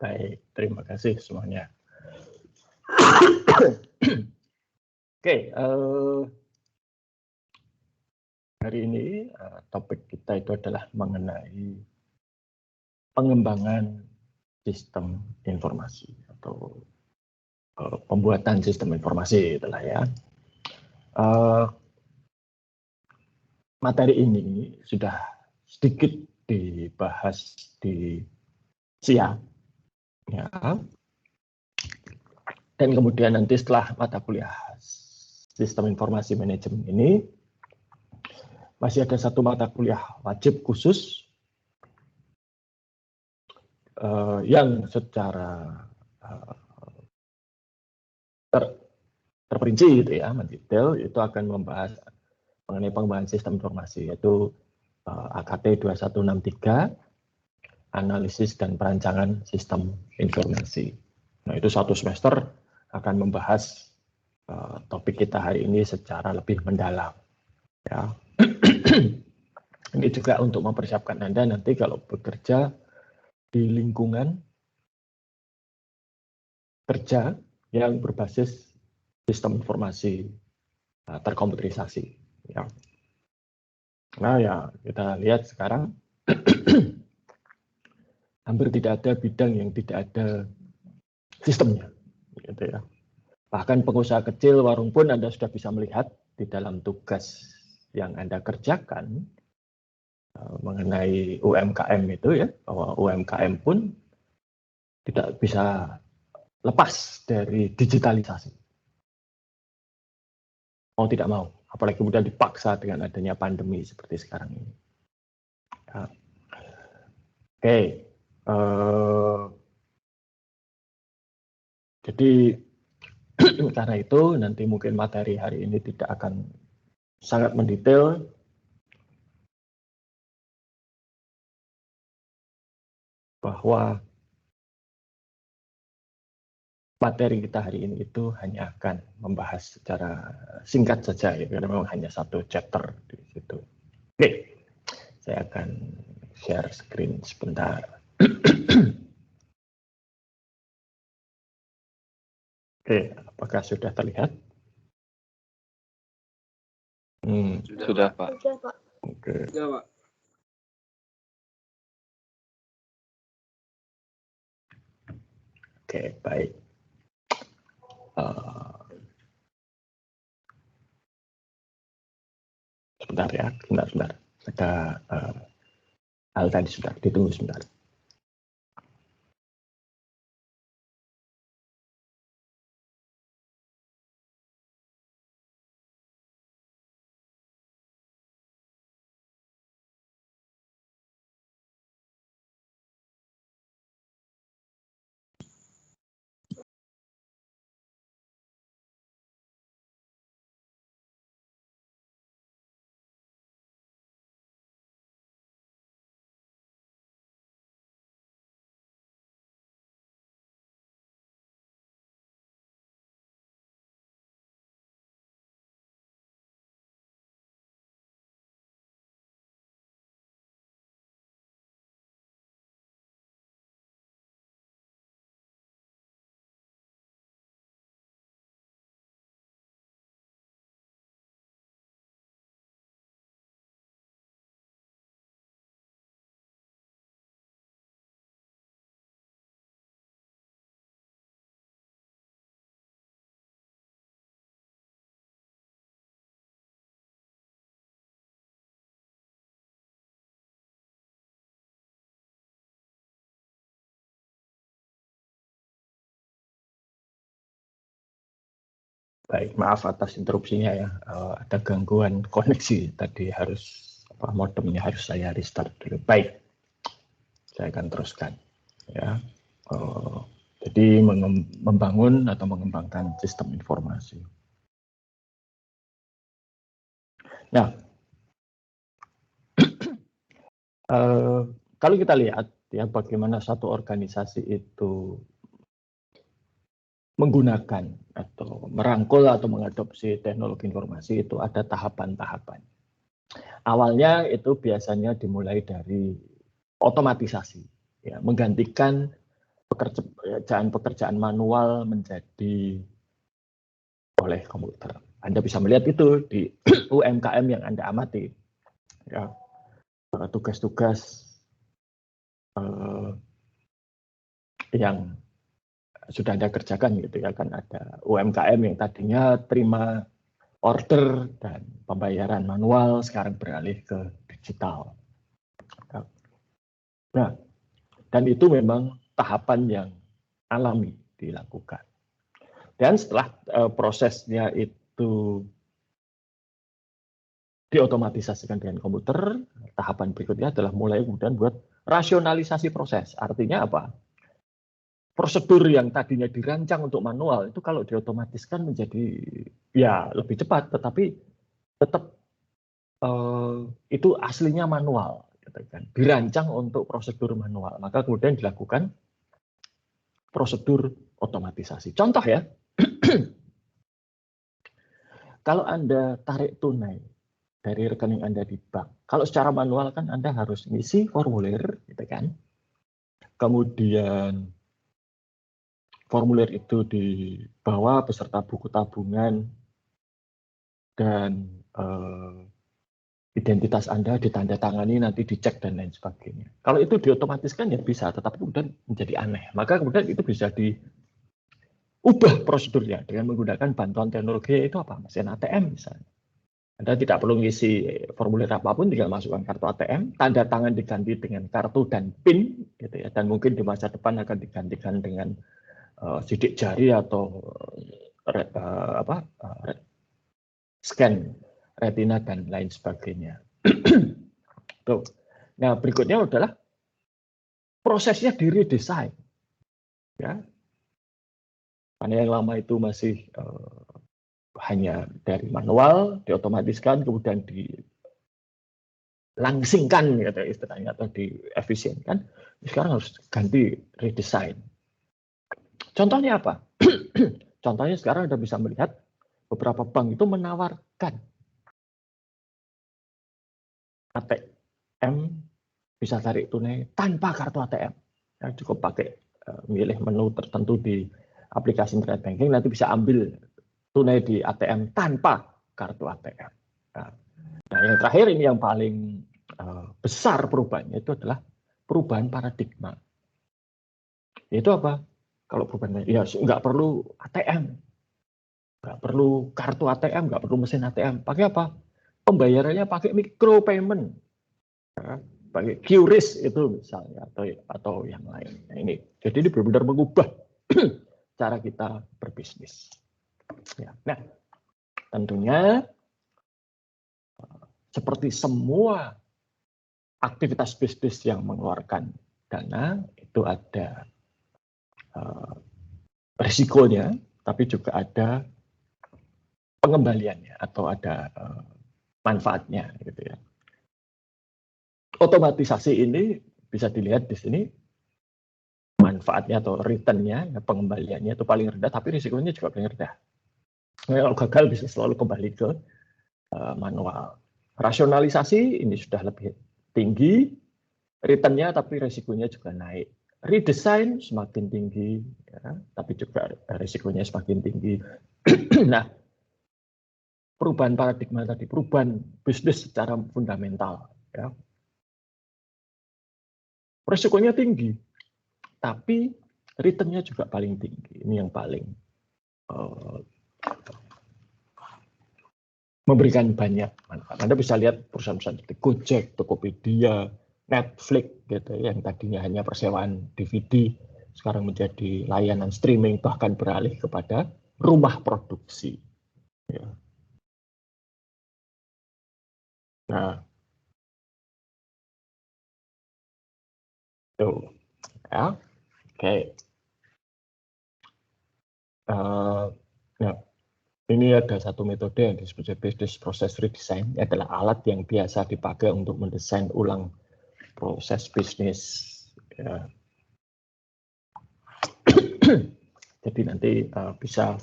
Baik, terima kasih semuanya. Oke, hari ini topik kita itu adalah mengenai pengembangan sistem informasi atau pembuatan sistem informasi itulah ya. Materi ini sudah sedikit dibahas di siang, ya. Dan kemudian nanti setelah mata kuliah sistem informasi manajemen ini masih ada satu mata kuliah wajib khusus yang secara terperinci gitu ya, mendetail, itu akan membahas mengenai pengembangan sistem informasi, yaitu AKT 2163, analisis dan perancangan sistem informasi. Nah, itu satu semester akan membahas topik kita hari ini secara lebih mendalam. Ya. Ini juga untuk mempersiapkan Anda nanti kalau bekerja di lingkungan kerja yang berbasis sistem informasi terkomputerisasi. Ya. Nah ya, kita lihat sekarang hampir tidak ada bidang yang tidak ada sistemnya, gitu ya. Bahkan pengusaha kecil warung pun Anda sudah bisa melihat di dalam tugas yang Anda kerjakan mengenai UMKM itu ya, bahwa UMKM pun tidak bisa lepas dari digitalisasi. Mau tidak mau, apalagi kemudian dipaksa dengan adanya pandemi seperti sekarang ini. Ya. Oke, jadi karena itu nanti mungkin materi hari ini tidak akan sangat mendetail. Bahwa materi kita hari ini itu hanya akan membahas secara singkat saja ya, karena memang hanya satu chapter di situ. Oke, saya akan share screen sebentar. Oke, apakah sudah terlihat? Sudah, Pak. Oke. Sudah, Pak. Oke, baik. Sebentar ya, sebentar. Ada hal tadi sudah ditunggu sebentar. Baik, maaf atas interupsinya ya. Ada gangguan koneksi tadi, harus modemnya harus saya restart dulu. Baik, saya akan teruskan. Ya, jadi membangun atau mengembangkan sistem informasi. Nah, kalau kita lihat ya bagaimana satu organisasi itu menggunakan atau merangkul atau mengadopsi teknologi informasi, itu ada tahapan-tahapan. Awalnya itu biasanya dimulai dari otomatisasi, ya, menggantikan pekerjaan manual menjadi oleh komputer. Anda bisa melihat itu di UMKM yang Anda amati. Ya, tugas-tugas yang sudah Anda kerjakan gitu ya, kan ada UMKM yang tadinya terima order dan pembayaran manual sekarang beralih ke digital. Nah, dan itu memang tahapan yang alami dilakukan. Dan setelah prosesnya itu diotomatisasikan dengan komputer, tahapan berikutnya adalah mulai kemudian buat rasionalisasi proses. Artinya apa? Prosedur yang tadinya dirancang untuk manual itu kalau diotomatiskan menjadi ya lebih cepat, tetapi tetap itu aslinya manual, gitu kan. Dirancang untuk prosedur manual, maka kemudian dilakukan prosedur otomatisasi. Contoh ya, kalau Anda tarik tunai dari rekening Anda di bank, kalau secara manual kan Anda harus ngisi formulir, gitu kan. Kemudian formulir itu dibawa beserta buku tabungan dan identitas Anda ditandatangani, nanti dicek dan lain sebagainya. Kalau itu diotomatiskan ya bisa, tetapi kemudian menjadi aneh. Maka kemudian itu bisa diubah prosedurnya dengan menggunakan bantuan teknologi, itu apa? Mesin ATM misalnya. Anda tidak perlu ngisi formulir apapun, tinggal masukkan kartu ATM, tanda tangan diganti dengan kartu dan PIN, gitu ya. Dan mungkin di masa depan akan digantikan dengan sidik jari atau scan retina dan lain sebagainya. Tuh. Nah, berikutnya adalah prosesnya diredesain. Ya. Karena yang lama itu masih hanya dari manual, diotomatiskan, kemudian dilangsingkan gitu istilahnya, atau diefisienkan. Sekarang harus ganti redesign. Contohnya apa? Contohnya sekarang Anda bisa melihat beberapa bank itu menawarkan ATM bisa tarik tunai tanpa kartu ATM. Ya, cukup pakai milih menu tertentu di aplikasi internet banking, nanti bisa ambil tunai di ATM tanpa kartu ATM. Nah, yang terakhir ini yang paling besar perubahannya itu adalah perubahan paradigma. Itu apa? Kalau perubahan ya nggak perlu ATM, nggak perlu kartu ATM, nggak perlu mesin ATM. Pakai apa? Pembayarannya pakai micro payment, ya, pakai QRIS itu misalnya, atau yang lain. Nah, jadi ini benar-benar mengubah cara kita berbisnis. Ya. Nah, tentunya seperti semua aktivitas bisnis yang mengeluarkan dana itu ada risikonya, tapi juga ada pengembaliannya atau ada manfaatnya, gitu ya. Otomatisasi ini bisa dilihat di sini manfaatnya atau return-nya, ya, pengembaliannya itu paling rendah, tapi risikonya juga paling rendah. Kalau gagal bisa selalu kembali ke manual. Rasionalisasi ini sudah lebih tinggi, return-nya tapi risikonya juga naik. Redesign semakin tinggi, ya, tapi juga risikonya semakin tinggi. Nah, perubahan paradigma tadi, perubahan bisnis secara fundamental, ya. Risikonya tinggi, tapi return-nya juga paling tinggi. Ini yang paling memberikan banyak manfaat. Anda bisa lihat perusahaan-perusahaan seperti Gojek, Tokopedia, Netflix, gitu, yang tadinya hanya persewaan DVD, sekarang menjadi layanan streaming, bahkan beralih kepada rumah produksi. Ya. Nah, tuh, ya, oke. Nah, ini ada satu metode yang disebut business process redesign, adalah alat yang biasa dipakai untuk mendesain ulang proses bisnis. Ya. Jadi nanti bisa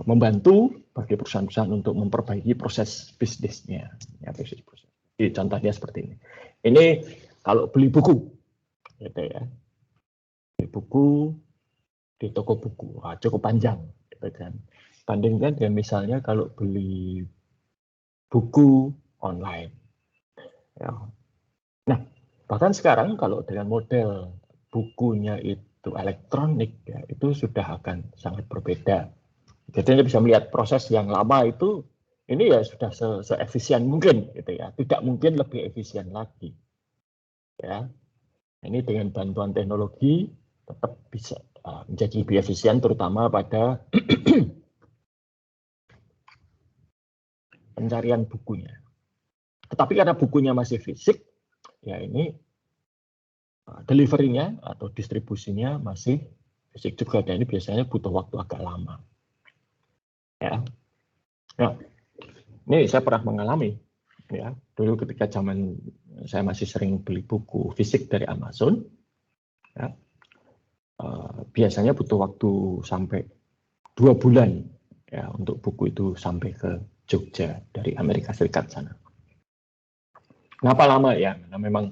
membantu bagi perusahaan-perusahaan untuk memperbaiki proses bisnisnya. Ya, proses. Jadi contohnya seperti ini. Ini kalau beli buku, gitu ya. Beli buku di toko buku, cukup panjang, gitu kan. Bandingkan dengan misalnya kalau beli buku online. Ya. Nah, bahkan sekarang kalau dengan model bukunya itu elektronik, ya, itu sudah akan sangat berbeda. Jadi Anda bisa melihat proses yang lama itu, ini ya sudah se-efisien mungkin, gitu ya. Tidak mungkin lebih efisien lagi. Ya, ini dengan bantuan teknologi tetap bisa menjadi lebih efisien, terutama pada pencarian bukunya. Tetapi karena bukunya masih fisik, ya ini delivery-nya atau distribusinya masih fisik juga, dan ini biasanya butuh waktu agak lama. Ya, nah, ini saya pernah mengalami, ya, dulu ketika zaman saya masih sering beli buku fisik dari Amazon, ya, biasanya butuh waktu sampai 2 bulan ya untuk buku itu sampai ke Jogja dari Amerika Serikat sana. Kenapa lama ya? Karena memang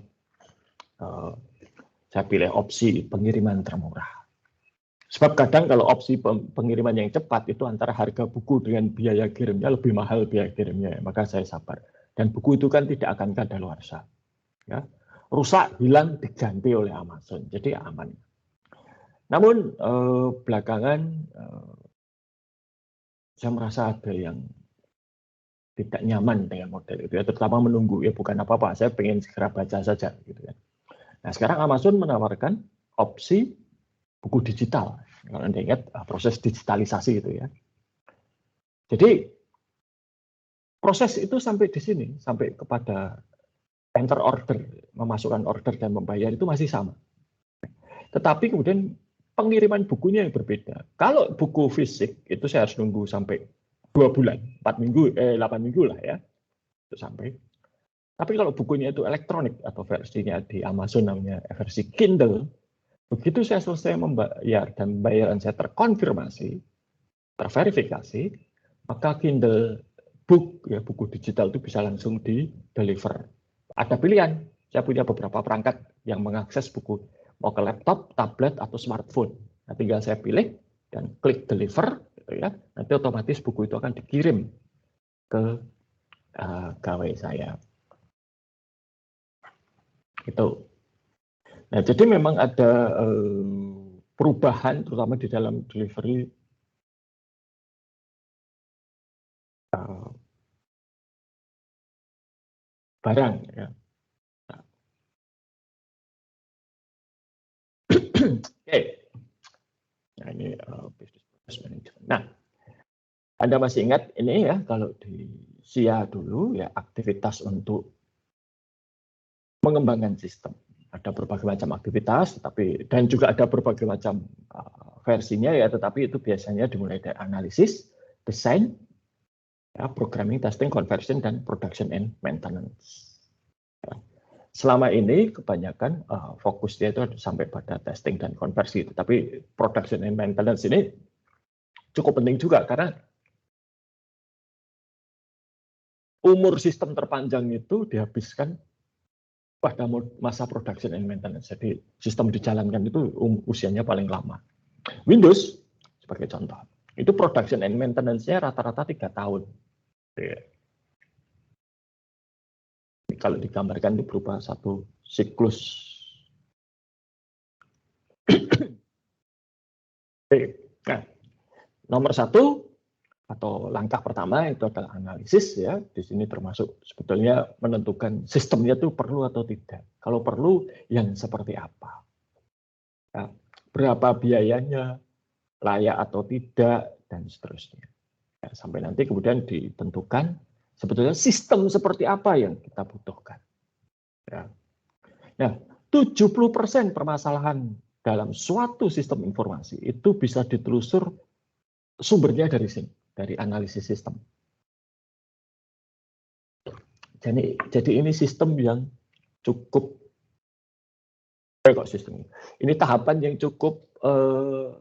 saya pilih opsi pengiriman termurah. Sebab kadang kalau opsi pengiriman yang cepat itu antara harga buku dengan biaya kirimnya lebih mahal biaya kirimnya, maka saya sabar. Dan buku itu kan tidak akan kadaluarsa. Ya. Rusak, hilang, diganti oleh Amazon. Jadi aman. Namun belakangan saya merasa ada yang tidak nyaman dengan model itu, ya, terutama menunggu, ya bukan apa-apa, saya pengen segera baca saja, gitu kan. Nah sekarang Amazon menawarkan opsi buku digital, kalau Anda ingat proses digitalisasi itu ya. Jadi proses itu sampai di sini, sampai kepada enter order, memasukkan order dan membayar itu masih sama. Tetapi kemudian pengiriman bukunya yang berbeda. Kalau buku fisik itu saya harus nunggu sampai 2 bulan, 4 minggu, 8 minggu lah ya, itu sampai. Tapi kalau bukunya itu elektronik atau versinya di Amazon namanya versi Kindle, begitu saya selesai membayar dan bayaran saya terkonfirmasi, terverifikasi, maka Kindle book, ya buku digital itu bisa langsung di-deliver. Ada pilihan, saya punya beberapa perangkat yang mengakses buku, mau ke laptop, tablet, atau smartphone. Nah, tinggal saya pilih dan klik deliver, gitu ya. Nanti otomatis buku itu akan dikirim ke gawai saya. Itu. Nah, jadi memang ada perubahan, terutama di dalam delivery barang. Ya. Oke. Nah, ini business process management. Nah, Anda masih ingat ini ya, kalau di SIA dulu ya aktivitas untuk mengembangkan sistem. Ada berbagai macam aktivitas, dan juga ada berbagai macam versinya ya, tetapi itu biasanya dimulai dari analisis, desain, ya, programming, testing, conversion, dan production and maintenance. Ya. Selama ini kebanyakan fokusnya itu sampai pada testing dan konversi, tetapi production and maintenance ini cukup penting juga karena umur sistem terpanjang itu dihabiskan pada masa production and maintenance. Jadi sistem dijalankan itu usianya paling lama. Windows sebagai contoh, itu production and maintenance-nya rata-rata 3 tahun. Kalau digambarkan itu berupa satu siklus. Nah, nomor 1 atau langkah pertama itu adalah analisis ya. Di sini termasuk sebetulnya menentukan sistemnya itu perlu atau tidak. Kalau perlu, yang seperti apa? Ya, berapa biayanya, layak atau tidak, dan seterusnya. Ya, sampai nanti kemudian ditentukan sebetulnya sistem seperti apa yang kita butuhkan. Ya. Nah, 70% permasalahan dalam suatu sistem informasi itu bisa ditelusur sumbernya dari sini, dari analisis sistem. Jadi ini sistem yang cukup ini tahapan yang cukup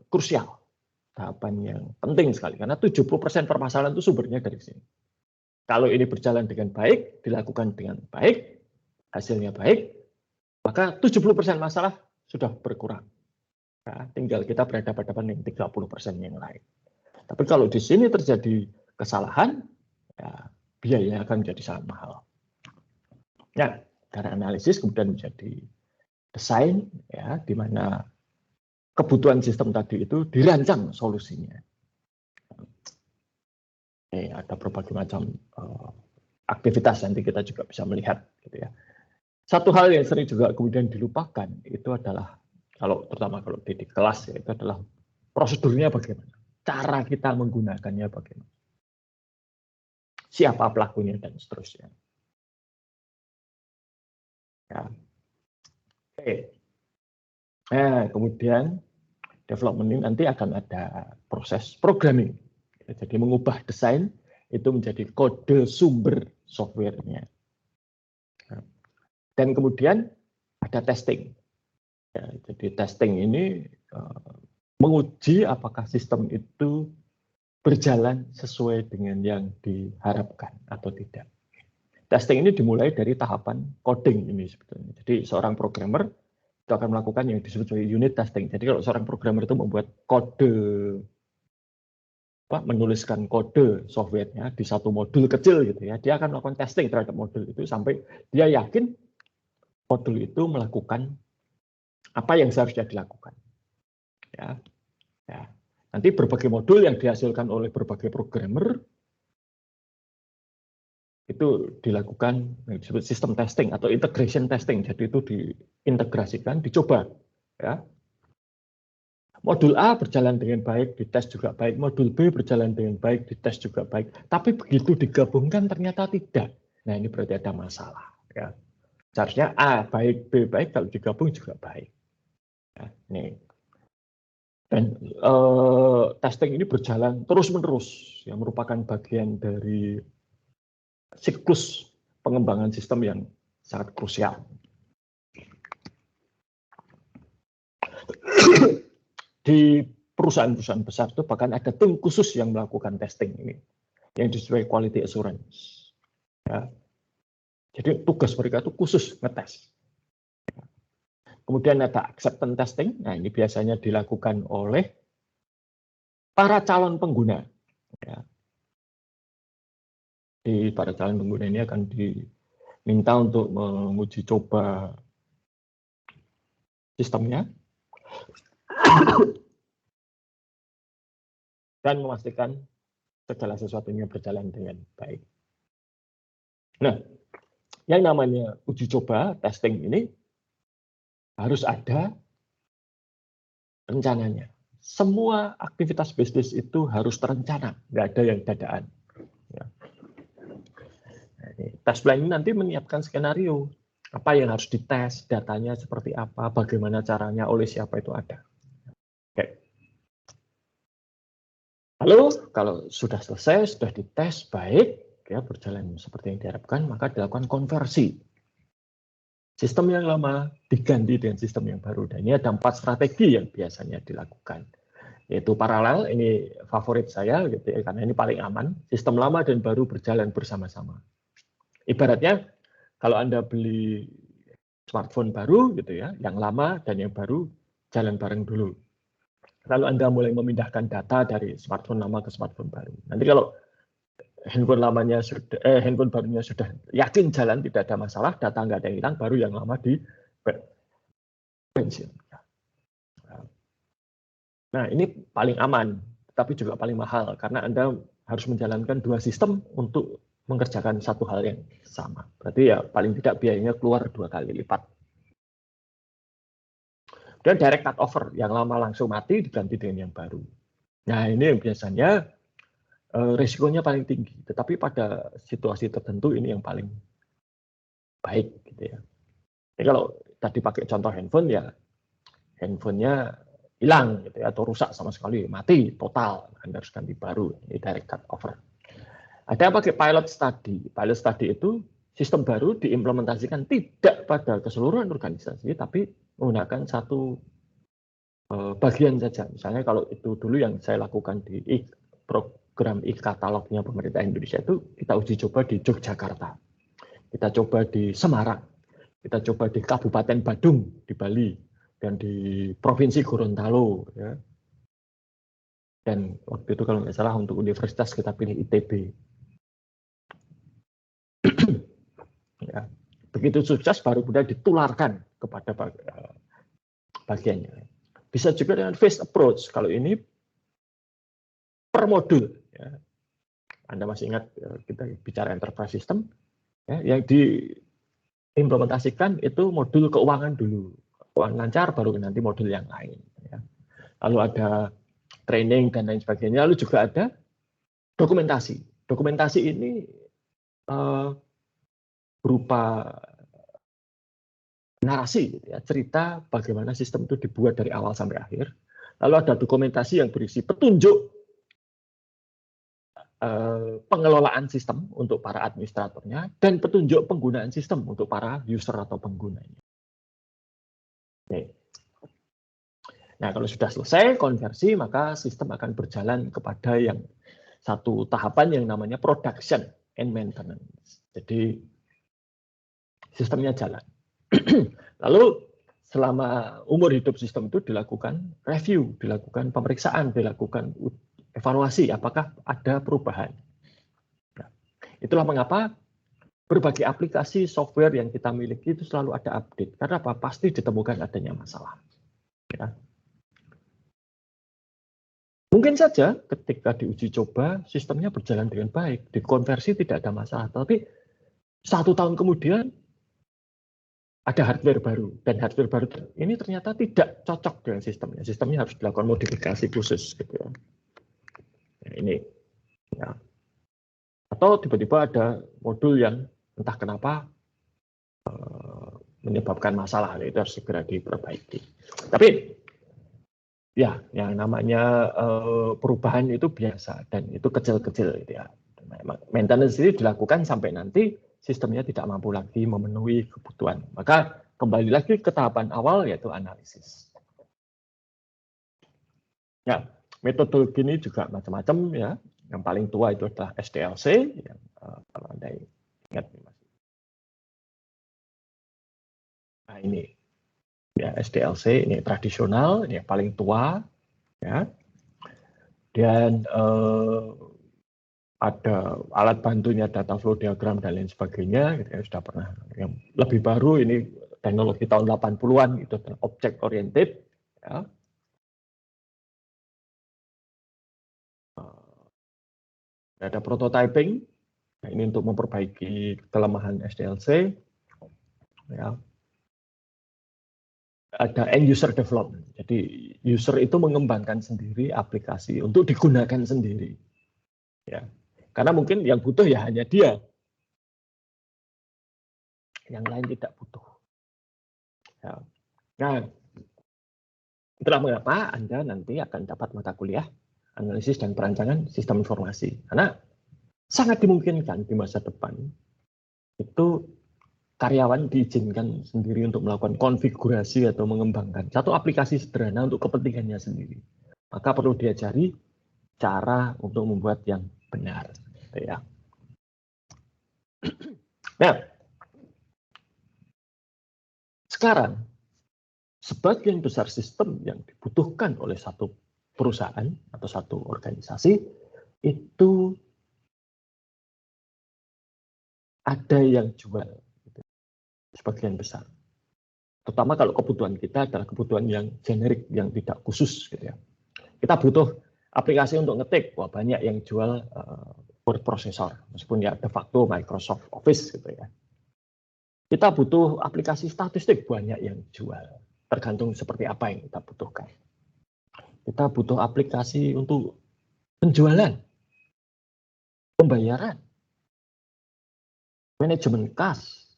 krusial, tahapan yang penting sekali karena 70% permasalahan itu sumbernya dari sini. Kalau ini berjalan dengan baik, dilakukan dengan baik, hasilnya baik, maka 70% masalah sudah berkurang. Ya, tinggal kita berhadapan dengan 30% yang lain. Tapi kalau di sini terjadi kesalahan, ya, biaya akan menjadi sangat mahal. Ya, dari analisis kemudian menjadi desain, ya, di mana kebutuhan sistem tadi itu dirancang solusinya. Ada berbagai macam aktivitas, nanti kita juga bisa melihat, gitu ya. Satu hal yang sering juga kemudian dilupakan itu adalah terutama kalau di kelas, ya, itu adalah prosedurnya bagaimana, cara kita menggunakannya bagaimana, siapa pelakunya dan seterusnya. Ya. Oke. Nah, kemudian development ini nanti akan ada proses programming. Jadi mengubah desain itu menjadi kode sumber software-nya. Dan kemudian ada testing. Ya, jadi testing ini menguji apakah sistem itu berjalan sesuai dengan yang diharapkan atau tidak. Testing ini dimulai dari tahapan coding ini sebetulnya. Jadi seorang programmer itu akan melakukan yang disebut sebagai unit testing. Jadi kalau seorang programmer itu membuat kode, menuliskan kode softwarenya di satu modul kecil gitu ya, dia akan melakukan testing terhadap modul itu sampai dia yakin modul itu melakukan apa yang seharusnya dilakukan. Ya. Nanti berbagai modul yang dihasilkan oleh berbagai programmer itu dilakukan yang disebut sistem testing atau integration testing. Jadi itu diintegrasikan, dicoba. Ya. Modul A berjalan dengan baik, dites juga baik. Modul B berjalan dengan baik, dites juga baik. Tapi begitu digabungkan ternyata tidak. Nah, ini berarti ada masalah. Ya. Seharusnya A baik, B baik, kalau digabung juga baik. Ya, nih. Dan testing ini berjalan terus-menerus, yang merupakan bagian dari siklus pengembangan sistem yang sangat krusial. Di perusahaan-perusahaan besar itu bahkan ada tim khusus yang melakukan testing ini, yang disebut quality assurance. Ya. Jadi tugas mereka itu khusus ngetes. Kemudian ada acceptance testing. Nah, ini biasanya dilakukan oleh para calon pengguna. Ya. Di para calon pengguna ini akan diminta untuk menguji coba sistemnya dan memastikan segala sesuatunya berjalan dengan baik. Nah, yang namanya uji coba, testing ini harus ada rencananya. Semua aktivitas bisnis itu harus terencana, nggak ada yang dadaan. Ya. Nah, test plan ini nanti menyiapkan skenario, apa yang harus dites, datanya seperti apa, bagaimana caranya, oleh siapa itu ada. Oke. Lalu kalau sudah selesai, sudah dites baik, ya berjalan seperti yang diharapkan, maka dilakukan konversi. Sistem yang lama diganti dengan sistem yang baru. Dan ini ada 4 strategi yang biasanya dilakukan. Yaitu paralel, ini favorit saya, gitu ya, karena ini paling aman. Sistem lama dan baru berjalan bersama-sama. Ibaratnya, kalau Anda beli smartphone baru, gitu ya, yang lama dan yang baru jalan bareng dulu. Lalu Anda mulai memindahkan data dari smartphone lama ke smartphone baru. Nanti kalau handphone barunya sudah yakin jalan, tidak ada masalah, data nggak ada yang hilang, baru yang lama di pensiun. Nah, ini paling aman, tapi juga paling mahal karena Anda harus menjalankan 2 sistem untuk mengerjakan satu hal yang sama. Berarti ya paling tidak biayanya keluar 2 kali lipat. Dan direct cut over, yang lama langsung mati diganti dengan yang baru. Nah, ini yang biasanya risikonya paling tinggi, tetapi pada situasi tertentu ini yang paling baik, gitu ya. Jadi kalau tadi pakai contoh handphone, ya handphonenya hilang, gitu ya, atau rusak sama sekali, mati total, Anda harus ganti baru. Ini direct cut over. Ada yang pakai pilot study. Pilot study itu sistem baru diimplementasikan tidak pada keseluruhan organisasi, tapi menggunakan satu bagian saja. Misalnya kalau itu dulu yang saya lakukan di program e-katalognya pemerintah Indonesia itu kita uji coba di Yogyakarta. Kita coba di Semarang. Kita coba di Kabupaten Badung di Bali dan di Provinsi Gorontalo, ya. Dan waktu itu kalau nggak salah untuk universitas kita pilih ITB. Ya. Begitu sukses baru kemudian ditularkan kepada bagiannya. Bisa juga dengan phased approach. Kalau ini per modul. Ya. Anda masih ingat kita bicara enterprise system, ya, yang diimplementasikan itu modul keuangan dulu. Keuangan lancar baru nanti modul yang lain. Ya. Lalu ada training dan lain sebagainya. Lalu juga ada dokumentasi. Dokumentasi ini berupa narasi, gitu ya, cerita bagaimana sistem itu dibuat dari awal sampai akhir. Lalu ada dokumentasi yang berisi petunjuk pengelolaan sistem untuk para administratornya dan petunjuk penggunaan sistem untuk para user atau penggunanya. Oke. Nah, kalau sudah selesai konversi, maka sistem akan berjalan kepada yang satu tahapan yang namanya production and maintenance. Jadi sistemnya jalan. Lalu selama umur hidup sistem itu dilakukan review, dilakukan pemeriksaan, dilakukan evaluasi apakah ada perubahan. Nah, itulah mengapa berbagai aplikasi software yang kita miliki itu selalu ada update. Karena apa? Pasti ditemukan adanya masalah. Ya. Mungkin saja ketika diuji coba sistemnya berjalan dengan baik, dikonversi tidak ada masalah. Tapi 1 tahun kemudian ada hardware baru, dan hardware baru ini ternyata tidak cocok dengan sistemnya. Sistemnya harus dilakukan modifikasi khusus, gitu ya. Nah, ini, ya. Atau tiba-tiba ada modul yang entah kenapa menyebabkan masalah, itu harus segera diperbaiki. Tapi ya, yang namanya perubahan itu biasa dan itu kecil-kecil, gitu ya. Maintenance ini dilakukan sampai nanti sistemnya tidak mampu lagi memenuhi kebutuhan. Maka kembali lagi ke tahapan awal yaitu analisis. Ya, metodologi ini juga macam-macam ya. Yang paling tua itu adalah SDLC. Yang, kalau Anda ingat, nah ini ya SDLC ini tradisional, ini yang paling tua ya. Dan ada alat bantunya data flow diagram dan lain sebagainya, gitu ya, sudah pernah. Yang lebih baru ini teknologi tahun 80-an itu adalah object oriented. Ya. Ada prototyping, nah, ini untuk memperbaiki kelemahan SDLC. Ya. Ada end user development, jadi user itu mengembangkan sendiri aplikasi untuk digunakan sendiri. Ya. Karena mungkin yang butuh ya hanya dia, yang lain tidak butuh. Ya. Nah, itulah mengapa Anda nanti akan dapat mata kuliah analisis dan perancangan sistem informasi. Karena sangat dimungkinkan di masa depan itu karyawan diizinkan sendiri untuk melakukan konfigurasi atau mengembangkan satu aplikasi sederhana untuk kepentingannya sendiri. Maka perlu diajari cara untuk membuat yang benar. Ya. Nah, sekarang sebagian besar sistem yang dibutuhkan oleh satu perusahaan atau satu organisasi itu ada yang jual, sebagian besar. Terutama kalau kebutuhan kita adalah kebutuhan yang generik, yang tidak khusus, gitu ya. Kita butuh aplikasi untuk ngetik, wah banyak yang jual word processor, meskipun ya de facto Microsoft Office, gitu ya. Kita butuh aplikasi statistik, banyak yang jual, tergantung seperti apa yang kita butuhkan. Kita butuh aplikasi untuk penjualan, pembayaran, manajemen kas,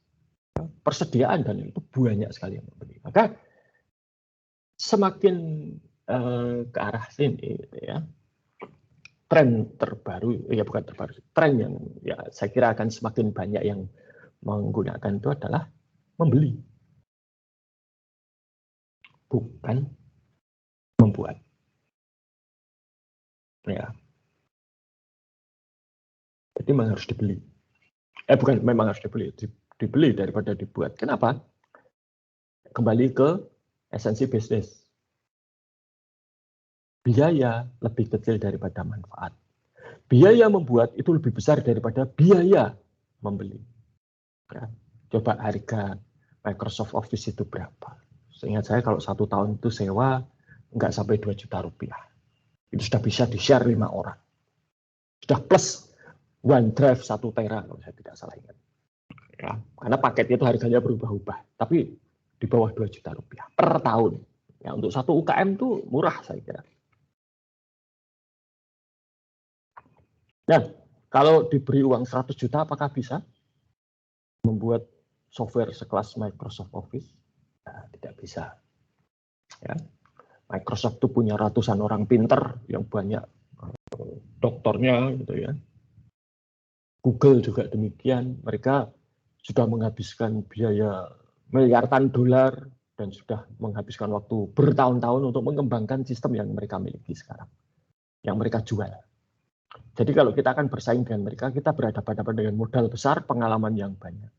persediaan, dan itu banyak sekali yang membeli. Maka semakin ke arah sini, gitu ya, tren terbaru, ya bukan terbaru, tren yang ya saya kira akan semakin banyak yang menggunakan itu adalah membeli, bukan membuat. Ya, jadi memang harus dibeli. Bukan memang harus dibeli, dibeli daripada dibuat. Kenapa? kembali ke esensi bisnis. Biaya lebih kecil daripada manfaat. Biaya membuat itu lebih besar daripada biaya membeli. Ya, coba harga Microsoft Office itu berapa? Seingat saya kalau 1 tahun itu sewa nggak sampai 2 juta rupiah. Itu sudah bisa di-share 5 orang. Sudah plus OneDrive 1 tera kalau saya tidak salah ingat. Ya, karena paketnya itu harganya berubah-ubah. Tapi di bawah 2 juta rupiah per tahun. Ya, untuk satu UKM itu murah saya kira. Dan kalau diberi uang 100 juta apakah bisa membuat software sekelas Microsoft Office? Nah, tidak bisa. Ya. Microsoft itu punya ratusan orang pinter yang banyak doktornya gitu ya. Google juga demikian. Mereka sudah menghabiskan biaya miliaran dolar dan sudah menghabiskan waktu bertahun-tahun untuk mengembangkan sistem yang mereka miliki sekarang, yang mereka jual. Jadi kalau kita akan bersaing dengan mereka, kita berhadapan-hadapan dengan modal besar, pengalaman yang banyak.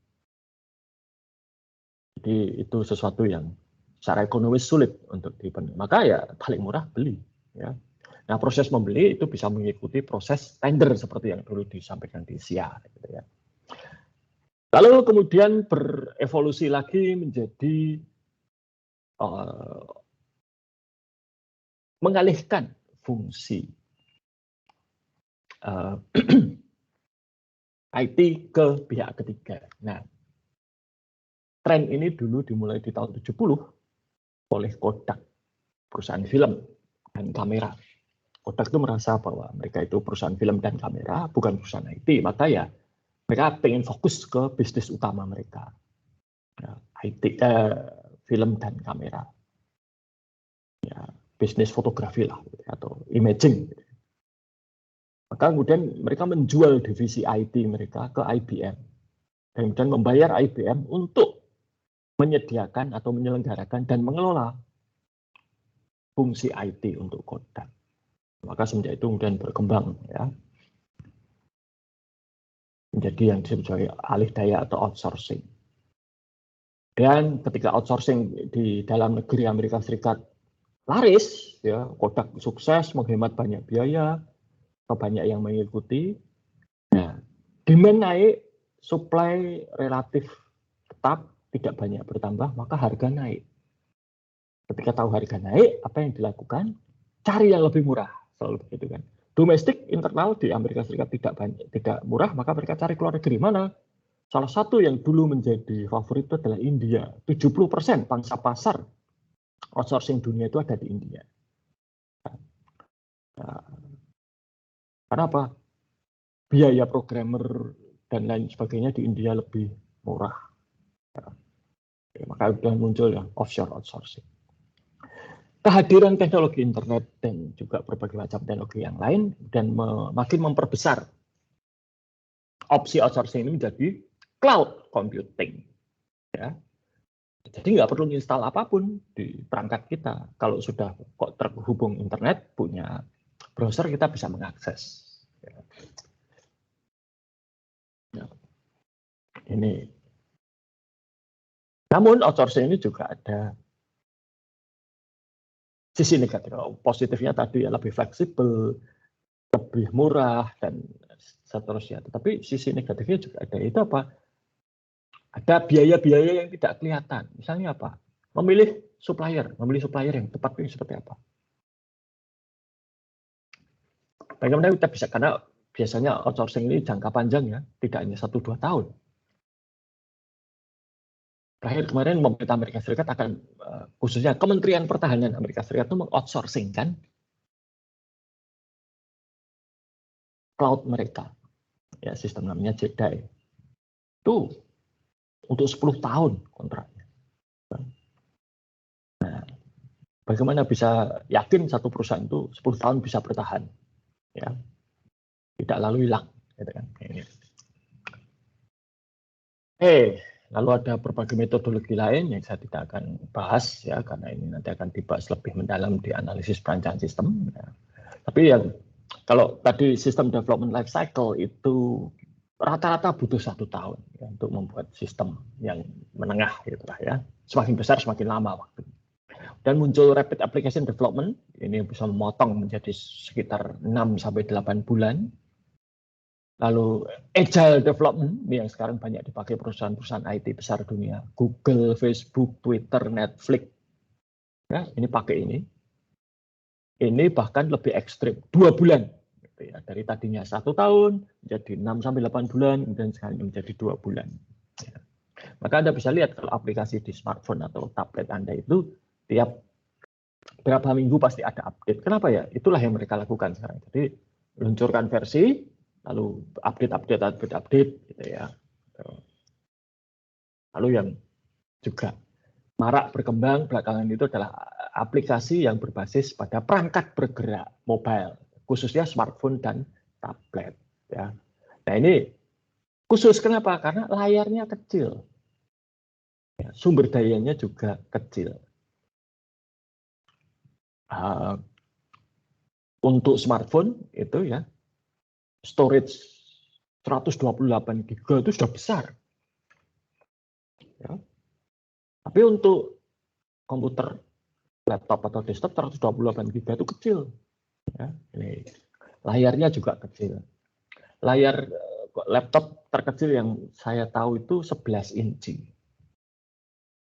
Jadi itu sesuatu yang secara ekonomis sulit untuk dipenuhi. Maka ya paling murah beli. Ya. Nah proses membeli itu bisa mengikuti proses tender seperti yang dulu disampaikan di SIA. Gitu ya. Lalu kemudian berevolusi lagi menjadi mengalihkan fungsi IT ke pihak ketiga. Nah, tren ini dulu dimulai di tahun 70 oleh Kodak, perusahaan film dan kamera. Kodak itu merasa bahwa mereka itu perusahaan film dan kamera, bukan perusahaan IT. Maka ya mereka pengen fokus ke bisnis utama mereka, ya, IT, film dan kamera. Ya, bisnis fotografi lah, atau imaging. Maka kemudian mereka menjual divisi IT mereka ke IBM. Dan kemudian membayar IBM untuk menyediakan atau menyelenggarakan dan mengelola fungsi IT untuk Kodak. Maka semenjak itu kemudian berkembang ya menjadi yang disebut sebagai alih daya atau outsourcing. Dan ketika outsourcing di dalam negeri Amerika Serikat laris, ya Kodak sukses menghemat banyak biaya, banyak yang mengikuti. Nah, demand naik, supply relatif tetap, tidak banyak bertambah, maka harga naik. Ketika tahu harga naik, apa yang dilakukan? Cari yang lebih murah, selalu begitu kan. Domestik internal di Amerika Serikat tidak murah, maka mereka cari keluar negeri. Mana? Salah satu yang dulu menjadi favorit itu adalah India. 70% pangsa pasar outsourcing dunia itu ada di India. Nah, karena apa? Biaya programmer dan lain sebagainya di India lebih murah. Ya, maka sudah muncul ya offshore outsourcing. Kehadiran teknologi internet dan juga berbagai macam teknologi yang lain dan makin memperbesar opsi outsourcing ini menjadi cloud computing. Ya. Jadi nggak perlu install apapun di perangkat kita. Kalau sudah kok terhubung internet, punya browser, kita bisa mengakses. Ya. Ya. Ini. Namun outsourcing ini juga ada sisi negatif. Positifnya tadi ya lebih fleksibel, lebih murah dan seterusnya. Tetapi sisi negatifnya juga ada. Itu apa? Ada biaya-biaya yang tidak kelihatan. Misalnya apa? Memilih supplier yang tepat itu seperti apa? Bagaimana kita bisa, karena biasanya outsourcing ini jangka panjang ya, tidak hanya 1-2 tahun. Terakhir kemarin pemerintah Amerika Serikat akan, khususnya Kementerian Pertahanan Amerika Serikat itu mengoutsourcing kan cloud mereka. Ya, sistem namanya JEDI. Itu untuk 10 tahun kontraknya. Nah, bagaimana bisa yakin satu perusahaan itu 10 tahun bisa bertahan? Ya, tidak lalu hilang. Gitu kan. Lalu ada berbagai metodologi lain yang saya tidak akan bahas ya, karena ini nanti akan dibahas lebih mendalam di analisis perancangan sistem. Ya. Tapi yang kalau tadi sistem development life cycle itu rata-rata butuh 1 tahun ya, untuk membuat sistem yang menengah gitulah ya. Semakin besar semakin lama waktu. Dan muncul rapid application development, ini bisa memotong menjadi sekitar 6 sampai 8 bulan. Lalu agile development, ini yang sekarang banyak dipakai perusahaan-perusahaan IT besar dunia, Google, Facebook, Twitter, Netflix. Ya, ini pakai ini. Ini bahkan lebih ekstrim, 2 bulan. Ya, dari tadinya 1 tahun menjadi 6 sampai 8 bulan, kemudian sekarang menjadi 2 bulan. Ya. Maka Anda bisa lihat kalau aplikasi di smartphone atau tablet Anda itu tiap berapa minggu pasti ada update. Kenapa ya? Itulah yang mereka lakukan sekarang. Jadi luncurkan versi, lalu update gitu ya. Lalu yang juga marak berkembang belakangan itu adalah aplikasi yang berbasis pada perangkat bergerak mobile, khususnya smartphone dan tablet. Ya. Nah ini khusus kenapa? Karena layarnya kecil, ya, sumber dayanya juga kecil. Untuk smartphone itu ya storage 128 GB itu sudah besar. Ya. Tapi untuk komputer, laptop atau desktop 128 GB itu kecil. Ya. Ini layarnya juga kecil. Layar laptop terkecil yang saya tahu itu 11 inci.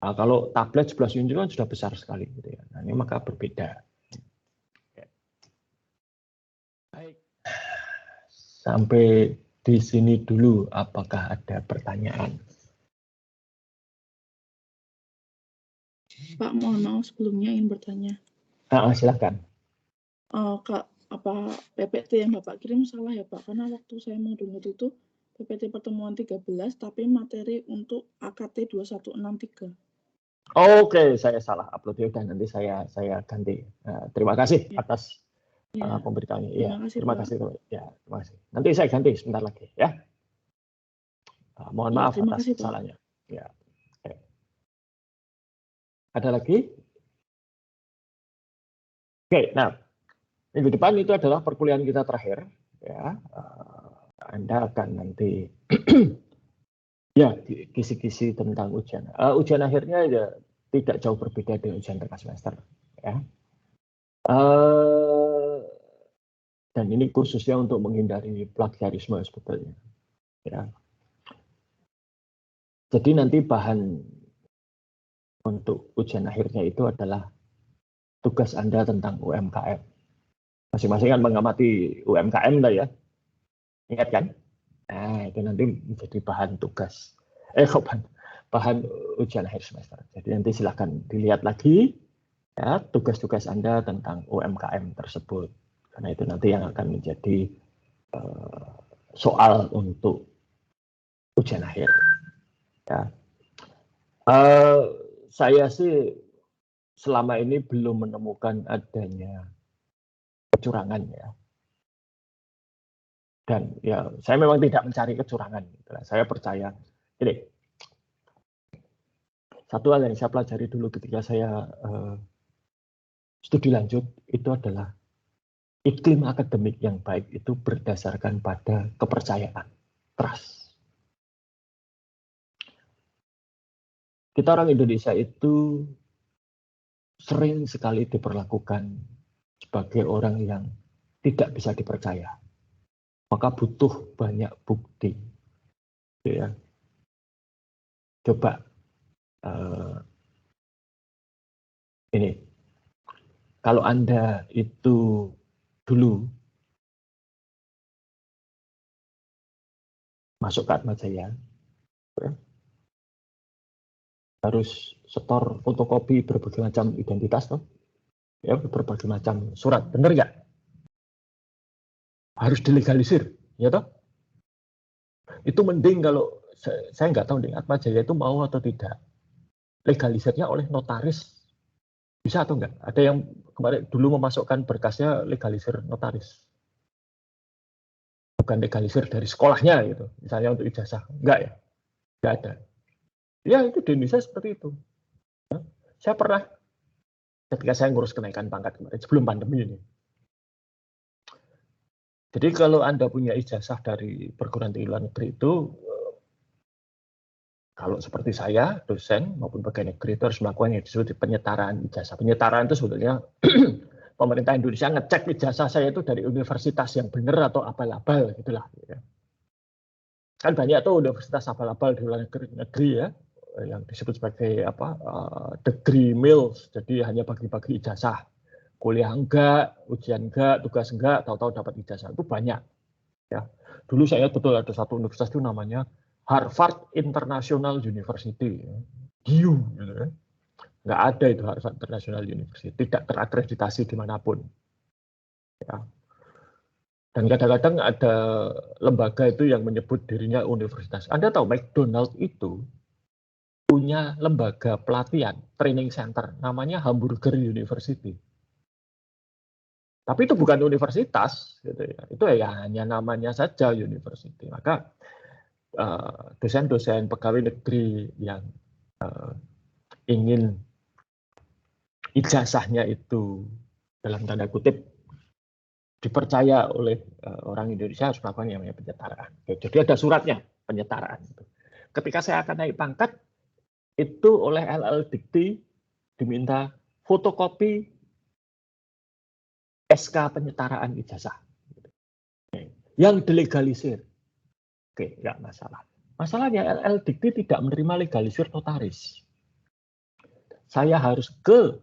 Nah, kalau tablet 11 inci kan sudah besar sekali. Gitu ya. Nah, ini maka berbeda. Baik. Sampai di sini dulu, apakah ada pertanyaan? Pak, mohon maaf sebelumnya ingin bertanya. Silakan. Kak, apa PPT yang Bapak kirim salah ya Pak? Karena waktu saya mau download itu PPT pertemuan 13, tapi materi untuk AKT 2163. Oke, saya salah upload ya, dan nanti saya ganti. Terima kasih Ya. atas pemberitahuannya. Ya, Terima kasih. Ya, terima kasih. Nanti saya ganti sebentar lagi ya. Mohon maaf atas kesalahannya. Ya. Oke. Ada lagi? Oke, nah minggu depan itu adalah perkuliahan kita terakhir. Ya, Anda akan nanti ya kisi-kisi tentang ujian. Ujian akhirnya ya tidak jauh berbeda dengan ujian tengah semester. Ya. Dan ini khususnya untuk menghindari plagiarisme sebetulnya. Ya. Jadi nanti bahan untuk ujian akhirnya itu adalah tugas Anda tentang UMKM. Masing-masing kan mengamati UMKM lah ya. Ingat kan? Nah, itu nanti menjadi bahan tugas. Bahan ujian akhir semester. Jadi nanti silakan dilihat lagi ya tugas-tugas Anda tentang UMKM tersebut. Karena itu nanti yang akan menjadi soal untuk ujian akhir. Ya. Saya sih selama ini belum menemukan adanya kecurangan ya. Dan ya saya memang tidak mencari kecurangan. Saya percaya. Jadi satu hal yang saya pelajari dulu ketika saya studi lanjut itu adalah iklim akademik yang baik itu berdasarkan pada kepercayaan, trust. Kita orang Indonesia itu sering sekali diperlakukan sebagai orang yang tidak bisa dipercaya. Maka butuh banyak bukti. Ya. Coba ini, kalau Anda itu dulu masuk ke Atmajaya, ya, harus setor fotokopi berbagai macam identitas, toh? Ya, berbagai macam surat, benar nggak? Harus dilegalisir, ya toh? Itu mending kalau saya nggak tahu di Atmajaya itu mau atau tidak. Legalisirnya oleh notaris bisa atau enggak? Ada yang kemarin dulu memasukkan berkasnya legalisir notaris. Bukan legalisir dari sekolahnya gitu. Misalnya untuk ijazah. Enggak ya? Enggak ada. Ya itu di Indonesia seperti itu. Saya pernah ketika saya ngurus kenaikan pangkat kemarin sebelum pandemi ini. Jadi kalau Anda punya ijazah dari perguruan tinggi luar negeri itu, kalau seperti saya, dosen maupun pegawai negeri itu harus melakukan yang disebut penyetaraan ijazah. Penyetaraan itu sebetulnya pemerintah Indonesia ngecek ijazah saya itu dari universitas yang benar atau abal-abal gitulah. Kan banyak tuh universitas abal-abal di luar negeri ya, yang disebut sebagai degree mills. Jadi hanya bagi-bagi ijazah. Kuliah enggak, ujian enggak, tugas enggak, tahu-tahu dapat ijazah. Itu banyak. Ya. Dulu saya betul ada satu universitas itu namanya Harvard International University, HIU, gitu kan. Nggak ada itu Harvard International University, tidak terakreditasi dimanapun. Ya. Dan kadang-kadang ada lembaga itu yang menyebut dirinya universitas. Anda tahu McDonald itu punya lembaga pelatihan, training center, namanya Hamburger University. Tapi itu bukan universitas, gitu ya. Itu ya hanya namanya saja university. Maka dosen-dosen pegawai negeri yang ingin ijazahnya itu dalam tanda kutip dipercaya oleh orang Indonesia harus melakukan yang namanya penyetaraan. Jadi ada suratnya penyetaraan. Ketika saya akan naik pangkat, itu oleh LL Dikti diminta fotokopi SK penyetaraan ijazah yang dilegalisir. Oke, nggak masalah. Masalahnya LL Dikti tidak menerima legalisir notaris. Saya harus ke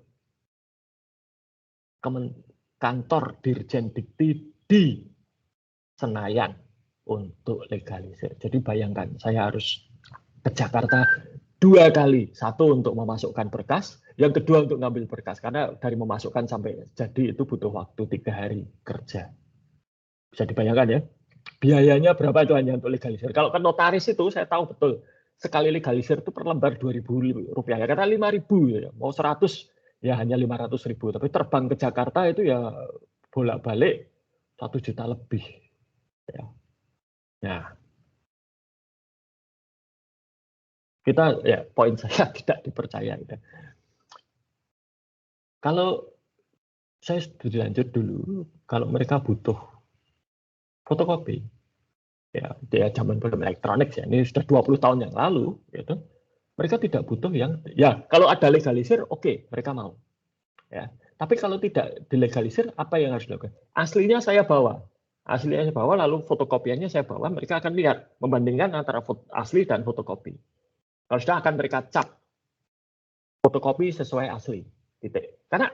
kantor Dirjen Dikti di Senayan untuk legalisir. Jadi bayangkan, saya harus ke Jakarta 2 kali. Satu untuk memasukkan berkas, yang kedua untuk ngambil berkas. Karena dari memasukkan sampai jadi itu butuh waktu 3 hari kerja. Bisa dibayangkan ya. Biayanya berapa itu hanya untuk legalisir. Kalau ke notaris itu saya tahu betul. Sekali legalisir itu per lembar Rp2.000. Karena 5.000 ya. Mau 100 ya hanya 500.000. Tapi terbang ke Jakarta itu ya bolak-balik 1 juta lebih. Ya. Nah, kita ya poin saya tidak dipercaya. Gitu. Kalau saya dilanjut dulu, kalau mereka butuh fotokopi, ya zaman belum elektronik ya, ini sudah 20 tahun yang lalu, gitu. Mereka tidak butuh yang, ya kalau ada legalisir, oke, mereka mau. Ya, tapi kalau tidak dilegalisir, apa yang harus dilakukan? Aslinya saya bawa, lalu fotokopiannya saya bawa, mereka akan lihat, membandingkan antara asli dan fotokopi. Kalau sudah akan mereka cap fotokopi sesuai asli. Titik. Karena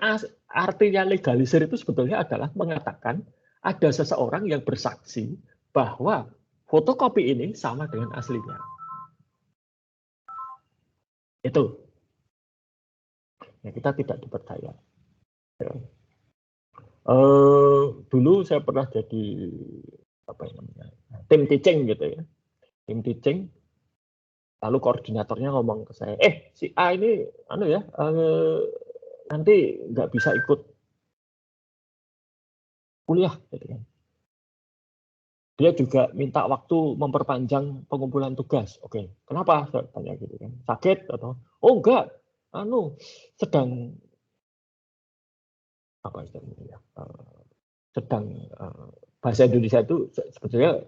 artinya legalisir itu sebetulnya adalah mengatakan ada seseorang yang bersaksi bahwa fotokopi ini sama dengan aslinya. Itu. Ya, kita tidak dipercaya. Ya. Dulu saya pernah jadi tim teaching gitu ya. Tim teaching. Lalu koordinatornya ngomong ke saya, si A ini nanti nggak bisa ikut kuliah, gitu kan. Dia juga minta waktu memperpanjang pengumpulan tugas. Oke, kenapa? Saya tanya gitu kan. Sakit atau? Oh enggak, sedang apa istilahnya? Sedang bahasa Indonesia itu sebetulnya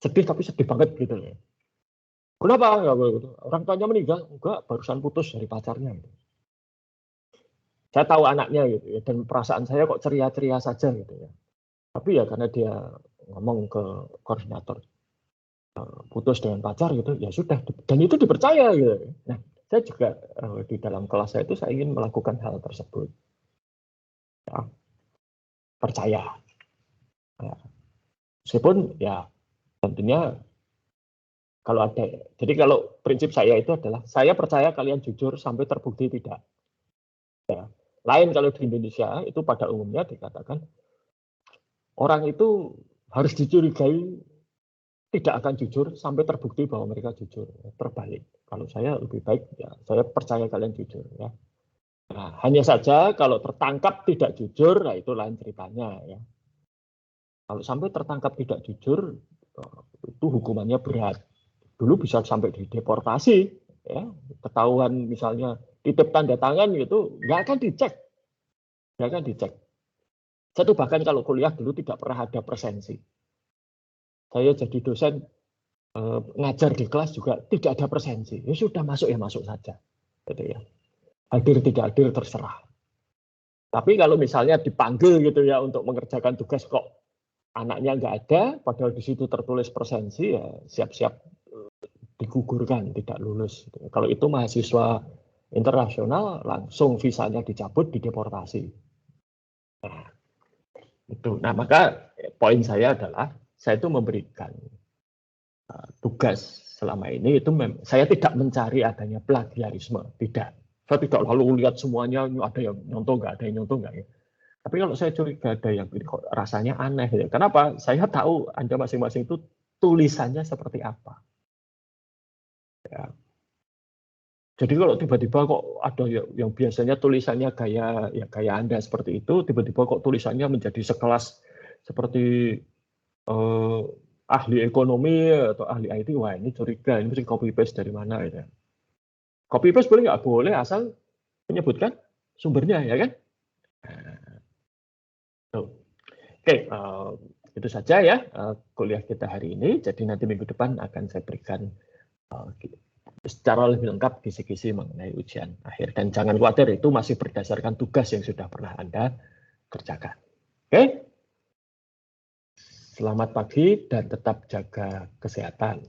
sedih tapi sedih banget gitu ya. Kenapa? Orang tuanya meninggal? Enggak, barusan putus dari pacarnya. Gitu. Saya tahu anaknya gitu ya, dan perasaan saya kok ceria-ceria saja gitu ya. Tapi ya karena dia ngomong ke koordinator putus dengan pacar gitu, ya sudah. Dan itu dipercaya gitu. Nah, saya juga di dalam kelas saya itu saya ingin melakukan hal tersebut. Ya, percaya. Ya. Meskipun ya tentunya kalau ada, jadi kalau prinsip saya itu adalah saya percaya kalian jujur sampai terbukti tidak. Ya. Lain kalau di Indonesia itu pada umumnya dikatakan orang itu harus dicurigai tidak akan jujur sampai terbukti bahwa mereka jujur. Terbalik. Kalau saya lebih baik ya saya percaya kalian jujur ya. Nah, hanya saja kalau tertangkap tidak jujur, nah itu lain ceritanya ya. Kalau sampai tertangkap tidak jujur itu hukumannya berat. Dulu bisa sampai dideportasi ya. Ketahuan misalnya titip tanda tangan gitu nggak akan dicek. Saya tuh bahkan kalau kuliah dulu tidak pernah ada presensi. Saya jadi dosen ngajar di kelas juga tidak ada presensi. Ya sudah masuk ya masuk saja. Gitu ya. Hadir tidak hadir terserah. Tapi kalau misalnya dipanggil gitu ya untuk mengerjakan tugas kok anaknya nggak ada, padahal di situ tertulis presensi, ya siap-siap digugurkan, tidak lulus. Kalau itu mahasiswa internasional langsung visanya dicabut, dideportasi. Nah, itu. Nah, maka poin saya adalah saya itu memberikan tugas selama ini itu saya tidak mencari adanya plagiarisme, tidak. Saya tidak lalu lihat semuanya ada yang nyontoh nggak, ada yang nyontoh nggak ya. Tapi kalau saya curiga ada yang kok rasanya aneh. Ya. Kenapa? Saya tahu Anda masing-masing itu tulisannya seperti apa. Ya. Jadi kalau tiba-tiba kok ada yang biasanya tulisannya gaya Anda seperti itu, tiba-tiba kok tulisannya menjadi sekelas seperti ahli ekonomi atau ahli IT, wah ini curiga, ini mesti copy paste dari mana ya. Copy paste boleh nggak? Boleh, asal menyebutkan sumbernya, ya kan? Oke, itu saja ya kuliah kita hari ini. Jadi nanti minggu depan akan saya berikan secara lebih lengkap kisi-kisi mengenai ujian akhir. Dan jangan khawatir, itu masih berdasarkan tugas yang sudah pernah Anda kerjakan. Oke? Selamat pagi dan tetap jaga kesehatan.